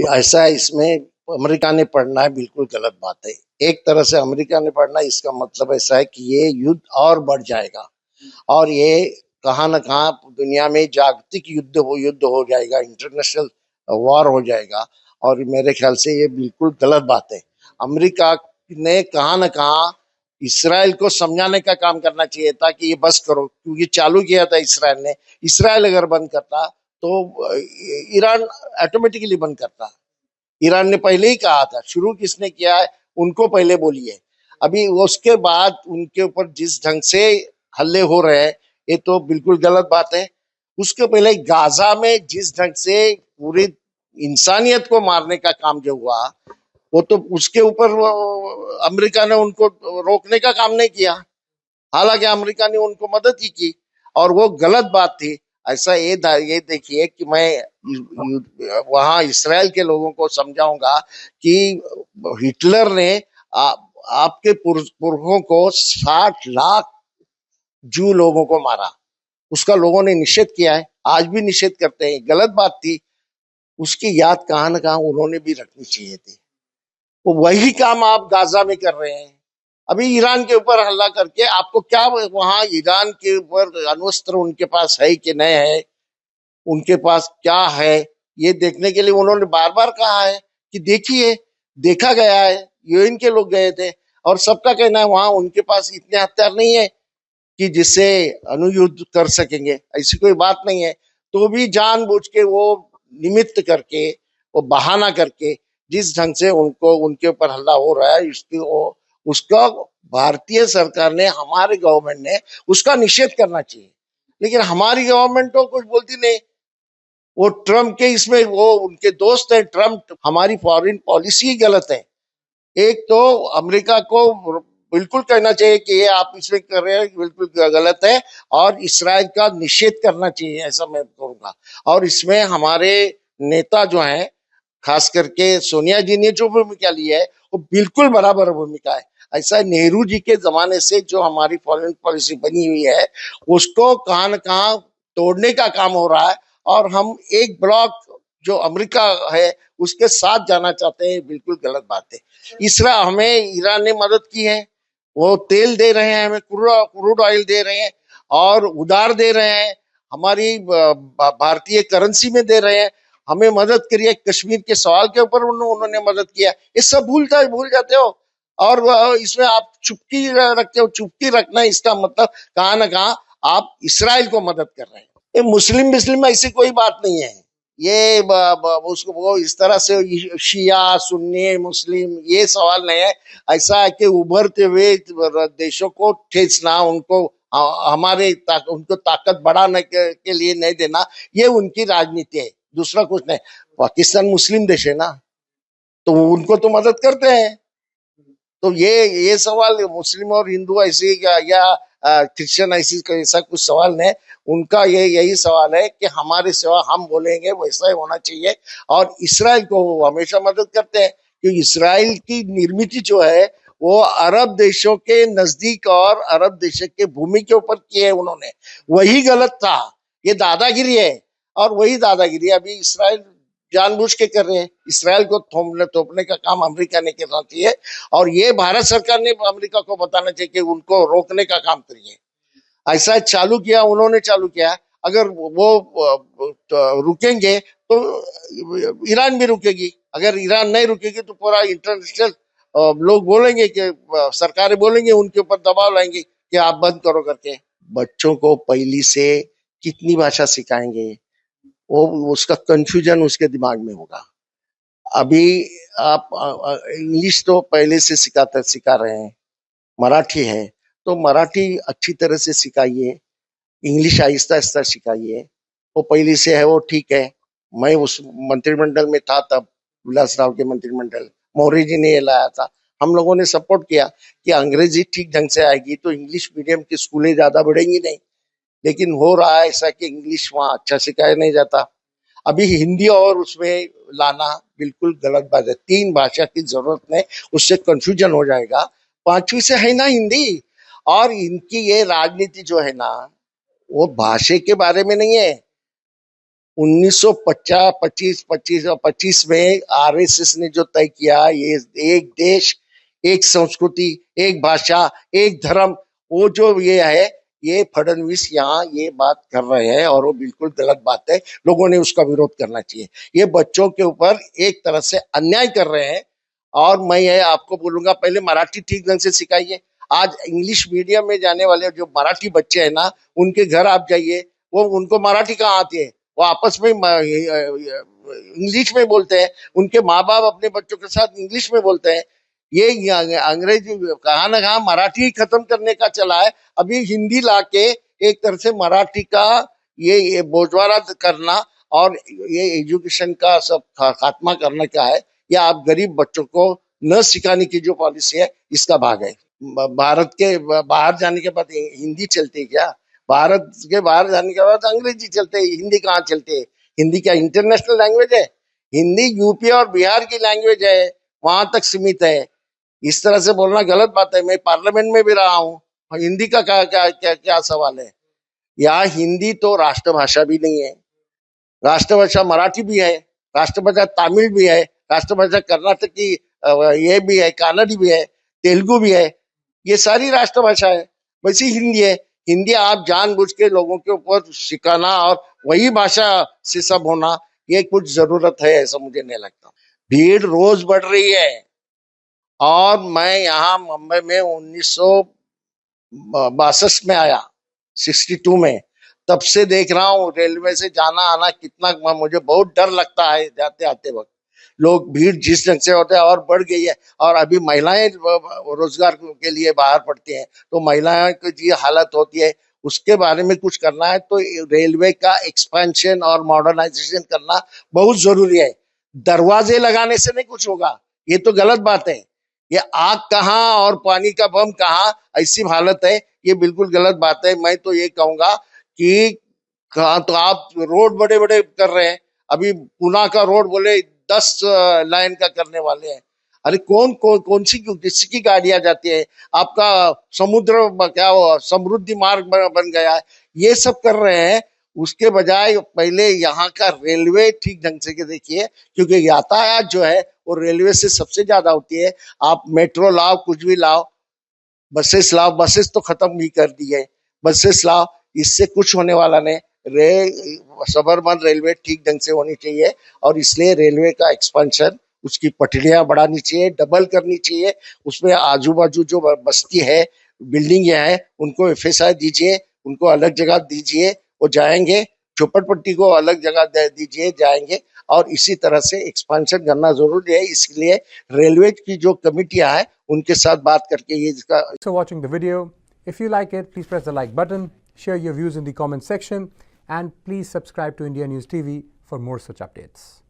ऐसा है, इसमें अमेरिका ने पढ़ना है, बिल्कुल गलत बात है। एक तरह से अमेरिका ने पढ़ना, इसका मतलब ऐसा है कि ये युद्ध और बढ़ जाएगा और ये कहाँ न कहाँ दुनिया में जागतिक युद्ध हो जाएगा, इंटरनेशनल वॉर हो जाएगा। और मेरे ख्याल से ये बिल्कुल गलत बात है। अमेरिका ने कहाँ न कहाँ इसराइल को समझाने का काम करना चाहिए था कि ये बस करो, क्योंकि चालू किया था इसराइल ने। इसराइल अगर बंद करता तो ईरान ऑटोमेटिकली बंद करता। ईरान ने पहले ही कहा था, शुरू किसने किया है, उनको पहले बोलिए। अभी उसके बाद उनके ऊपर जिस ढंग से हल्ले हो रहे हैं, ये तो बिल्कुल गलत बात है। उसके पहले गाजा में जिस ढंग से पूरी इंसानियत को मारने का काम जो हुआ, वो तो उसके ऊपर अमेरिका ने उनको रोकने का काम नहीं किया। हालांकि अमेरिका ने उनको मदद ही की और वो गलत बात थी। ऐसा ये देखिए कि मैं वहां इसराइल के लोगों को समझाऊंगा कि हिटलर ने आपके पुरखों को 60 लाख जू लोगों को मारा। उसका लोगों ने निषेध किया है, आज भी निषेध करते हैं, गलत बात थी। उसकी याद कहाँ न कहाँ उन्होंने भी रखनी चाहिए थी। वो वही काम आप गाजा में कर रहे हैं। अभी ईरान के ऊपर हल्ला करके आपको क्या, वहां ईरान के ऊपर अण्वस्त्र उनके पास है कि नहीं है, उनके पास क्या है, ये देखने के लिए उन्होंने बार बार कहा है कि देखिए, देखा गया है, यूएन के लोग गए थे और सबका कहना है वहां उनके पास इतने हथियार नहीं है कि जिससे अनुयुद्ध कर सकेंगे, ऐसी कोई बात नहीं है। तो भी जानबूझ के वो निमित्त करके, वो बहाना करके जिस ढंग से उनको उनके ऊपर हल्ला हो रहा है, इसकी वो उसका भारतीय सरकार ने, हमारे गवर्नमेंट ने उसका निषेध करना चाहिए। लेकिन हमारी गवर्नमेंट तो कुछ बोलती नहीं। वो ट्रम्प के इसमें वो उनके दोस्त है ट्रम्प, हमारी फॉरेन पॉलिसी ही गलत है। एक तो अमेरिका को बिल्कुल कहना चाहिए कि ये आप इसमें कर रहे हैं बिल्कुल गलत है, और इसराइल का निषेध करना चाहिए, ऐसा मैं करूंगा। और इसमें हमारे नेता जो हैं, खास करके सोनिया जी ने जो भूमिका ली है, वो बिल्कुल बराबर भूमिका है। ऐसा नेहरू जी के जमाने से जो हमारी फॉरेन पॉलिसी बनी हुई है, उसको कहां न कहां तोड़ने का काम हो रहा है। और हम एक ब्लॉक जो अमेरिका है उसके साथ जाना चाहते हैं, बिल्कुल गलत बात है। हमें ईरान ने मदद की है, वो तेल दे रहे हैं, हमें क्रूड ऑयल दे रहे हैं और उधार दे रहे हैं, हमारी भारतीय करेंसी में दे रहे हैं, हमें मदद करी है। कश्मीर के सवाल के ऊपर उन्होंने मदद किया। ये सब भूल जाते हो और इसमें आप चुप्पी रखते हो। चुप्पी रखना, इसका मतलब कहाँ ना कहाँ आप इसराइल को मदद कर रहे हैं। ये मुस्लिम मुस्लिम ऐसी कोई बात नहीं है। ये उसको वो इस तरह से शिया सुन्नी मुस्लिम ये सवाल नहीं है। ऐसा है कि उभरते हुए देशों को ठेसना, उनको उनको ताकत बढ़ाने के लिए नहीं देना, ये उनकी राजनीति है, दूसरा कुछ नहीं। पाकिस्तान मुस्लिम देश है ना, तो उनको तो मदद करते हैं। तो ये सवाल मुस्लिम और हिंदू ऐसे या क्रिश्चियन ऐसी ऐसा कुछ सवाल नहीं। उनका यही सवाल है कि हमारे सेवा हम बोलेंगे वैसा ही होना चाहिए। और इसराइल को वो हमेशा मदद करते हैं, क्योंकि इसराइल की निर्मित जो है वो अरब देशों के नजदीक और अरब देशों के भूमि के ऊपर की है उन्होंने। वही गलत था, ये दादागिरी है। और वही दादागिरी अभी इसराइल जानबूझ के कर रहे हैं। इसराइल को थोपने का काम अमेरिका ने करना चाहिए और ये भारत सरकार ने अमेरिका को बताना चाहिए कि उनको रोकने का काम करिए। ऐसा चालू किया, उन्होंने चालू किया। अगर वो रुकेंगे तो ईरान भी रुकेगी। अगर ईरान नहीं रुकेगी तो पूरा इंटरनेशनल लोग बोलेंगे कि सरकारें बोलेंगे, उनके ऊपर दबाव लाएंगे कि आप बंद करो करके। बच्चों को पहली से कितनी भाषा सिखाएंगे, वो उसका कंफ्यूजन उसके दिमाग में होगा। अभी आप इंग्लिश तो पहले से सिखा रहे हैं, मराठी है तो मराठी अच्छी तरह से सिखाइए, इंग्लिश आहिस्ता आहिस्ता सिखाइए। वो पहली से है वो ठीक है। मैं उस मंत्रिमंडल में था तब, विलासराव के मंत्रिमंडल, मौर्य जी ने ये लाया था। हम लोगों ने सपोर्ट किया कि अंग्रेजी ठीक ढंग से आएगी तो इंग्लिश मीडियम की स्कूलें ज्यादा बढ़ेंगी नहीं। लेकिन हो रहा है ऐसा कि इंग्लिश वहां अच्छा सिखाया नहीं जाता। अभी हिंदी और उसमें लाना बिल्कुल गलत बात है। 3 भाषा की जरूरत नहीं, उससे कंफ्यूजन हो जाएगा। 5वीं से है ना हिंदी। और इनकी ये राजनीति जो है ना, वो भाषा के बारे में नहीं है, 1950 25 में आरएसएस ने जो तय किया, ये एक देश, एक संस्कृति, एक भाषा, एक धर्म, वो जो ये है, ये फडणवीस यहाँ ये बात कर रहे हैं और वो बिल्कुल गलत बात है। लोगों ने उसका विरोध करना चाहिए। ये बच्चों के ऊपर एक तरह से अन्याय कर रहे हैं। और मैं ये आपको बोलूंगा, पहले मराठी ठीक ढंग से सिखाइए। आज इंग्लिश मीडियम में जाने वाले जो मराठी बच्चे हैं ना, उनके घर आप जाइए, वो उनको मराठी कहाँ आती है, वो आपस में इंग्लिश में बोलते हैं। उनके माँ बाप अपने बच्चों के साथ इंग्लिश में बोलते हैं। ये अंग्रेजी कहाँ ना कहाँ मराठी खत्म करने का चला है। अभी हिंदी लाके एक तरह से मराठी का ये बोजवारा करना और ये एजुकेशन का सब खात्मा करने का है। या आप गरीब बच्चों को न सिखाने की जो पॉलिसी है, इसका भाग है। भारत के बाहर जाने के बाद हिंदी चलती है क्या? भारत के बाहर जाने के बाद अंग्रेजी चलते है, हिंदी कहाँ चलते है? हिंदी क्या इंटरनेशनल लैंग्वेज है? हिंदी यूपी और बिहार की लैंग्वेज है, वहां तक सीमित है। इस तरह से बोलना गलत बात है। मैं पार्लियामेंट में भी रहा हूँ, हिंदी का क्या क्या क्या क्या सवाल है? यहाँ हिंदी तो राष्ट्रभाषा भी नहीं है। राष्ट्रभाषा मराठी भी है, राष्ट्रभाषा तमिल भी है, राष्ट्रभाषा कर्नाटक की ये भी है, कन्नड़ी भी है, तेलुगु भी है। ये सारी राष्ट्रभाषा है। वैसी हिंदी है। हिंदी आप जानबूझ के लोगों के ऊपर सिखाना और वही भाषा से सब होना, ये कुछ जरूरत है ऐसा मुझे नहीं लगता। भीड़ रोज बढ़ रही है। और मैं यहाँ मुंबई में 1962 में आया, 62 में, तब से देख रहा हूँ रेलवे से जाना आना कितना, मुझे बहुत डर लगता है जाते आते वक्त। लोग भीड़ जिस ढंग से होते हैं और बढ़ गई है। और अभी महिलाएं रोजगार के लिए बाहर पड़ती हैं, तो महिलाएं की जी हालत होती है। उसके बारे में कुछ करना है तो रेलवे का एक्सपेंशन और मॉडर्नाइजेशन करना बहुत जरूरी है। दरवाजे लगाने से नहीं कुछ होगा, ये तो गलत बात है। ये आग कहाँ और पानी का बम कहाँ, ऐसी हालत है, ये बिल्कुल गलत बात है। मैं तो ये कहूंगा कि कहाँ तो आप रोड बड़े बड़े कर रहे हैं। अभी पुणे का रोड बोले 10 लाइन का करने वाले हैं। अरे कौन सी किसकी गाड़ियां जाती है? आपका समुद्र क्या हो, समृद्धि मार्ग बन गया है। ये सब कर रहे हैं। उसके बजाय पहले यहाँ का रेलवे ठीक ढंग से देखिए, क्योंकि यातायात जो है वो रेलवे से सबसे ज्यादा होती है। आप मेट्रो लाओ, कुछ भी लाओ, बसेस लाओ, बसेस तो खत्म भी कर दी है, बसेस लाओ, इससे कुछ होने वाला नहीं। सबरमन रेलवे ठीक ढंग से होनी चाहिए। और इसलिए रेलवे का एक्सपेंशन, उसकी पटरियां बढ़ानी चाहिए, डबल करनी चाहिए। उसमें आजू बाजू जो बस्ती है, बिल्डिंग है, उनको एफएसआई दीजिए, उनको अलग जगह दीजिए, वो जाएंगे। झोपड़पट्टी को अलग जगह दे दीजिए, जाएंगे। और इसी तरह से एक्सपेंशन करना जरूरी है। इसलिए रेलवे की जो कमिटियां हैं, उनके साथ बात करके ये इसका। So watching the video. If you like it, please press the like button, share your views in the comment section, and please subscribe to India News TV for more such updates.